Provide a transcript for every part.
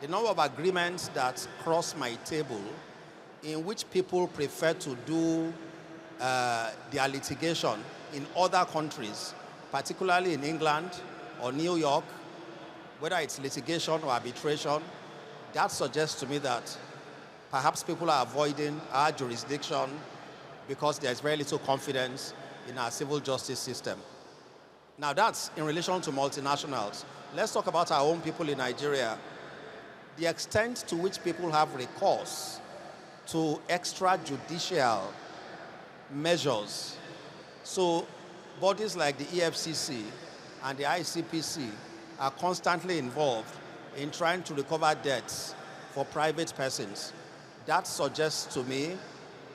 the number of agreements that cross my table in which people prefer to do their litigation in other countries, particularly in England or New York, whether it's litigation or arbitration, that suggests to me that perhaps people are avoiding our jurisdiction because there's very little confidence in our civil justice system. Now that's in relation to multinationals. Let's talk about our own people in Nigeria. The extent to which people have recourse to extrajudicial measures. So bodies like the EFCC and the ICPC are constantly involved in trying to recover debts for private persons. That suggests to me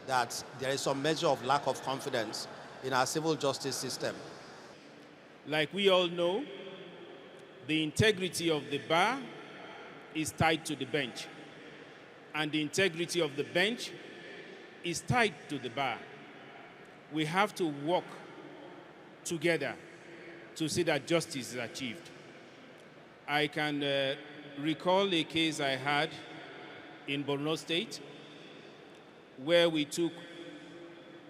that there is some measure of lack of confidence in our civil justice system. Like we all know, the integrity of the bar is tied to the bench, and the integrity of the bench is tied to the bar. We have to work together to see that justice is achieved. I can recall a case I had in Borno State where we took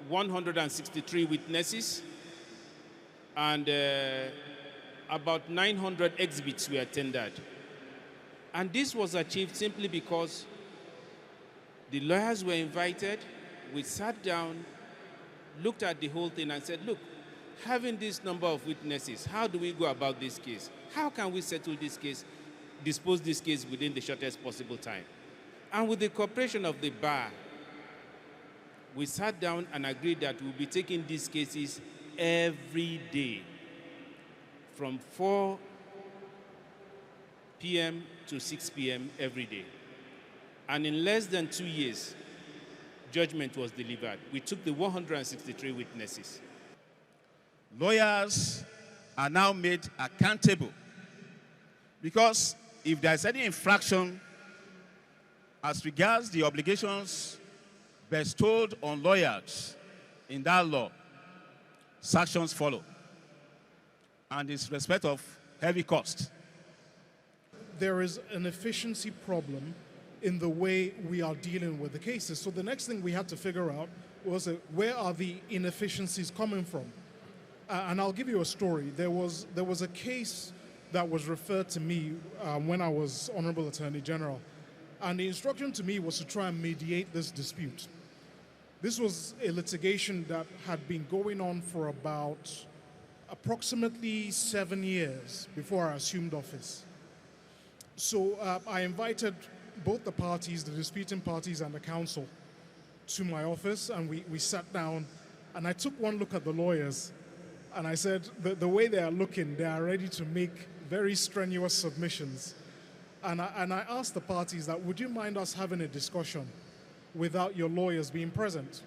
163 witnesses and about 900 exhibits were tendered. And this was achieved simply because the lawyers were invited, we sat down, looked at the whole thing and said, look, having this number of witnesses, how do we go about this case? How can we settle this case, dispose this case within the shortest possible time? And with the cooperation of the bar, we sat down and agreed that we'll be taking these cases every day from 4 p.m. to 6 p.m. every day. And in less than 2 years, judgment was delivered. We took the 163 witnesses. Lawyers are now made accountable because if there's any infraction as regards the obligations bestowed on lawyers in that law, sanctions follow, and in respect of heavy cost. There is an efficiency problem in the way we are dealing with the cases. So the next thing we had to figure out was where are the inefficiencies coming from? And I'll give you a story. There was a case that was referred to me when I was Honorable Attorney General. And the instruction to me was to try and mediate this dispute. This was a litigation that had been going on for about approximately 7 years before I assumed office. So I invited both the parties, the disputing parties and the counsel, to my office, and we sat down, and I took one look at the lawyers, and I said, the way they are looking, they are ready to make very strenuous submissions. And I asked the parties that, would you mind us having a discussion without your lawyers being present?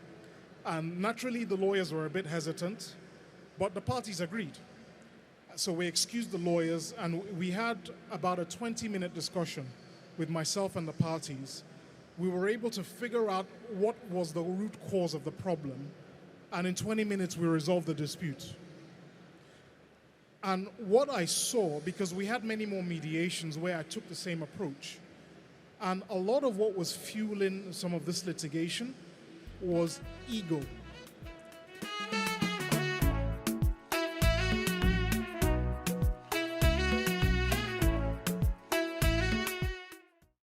And naturally, the lawyers were a bit hesitant, but the parties agreed. So we excused the lawyers, and we had about a 20-minute discussion with myself and the parties. We were able to figure out what was the root cause of the problem, and in 20 minutes, we resolved the dispute. And what I saw, because we had many more mediations where I took the same approach, and a lot of what was fueling some of this litigation was ego.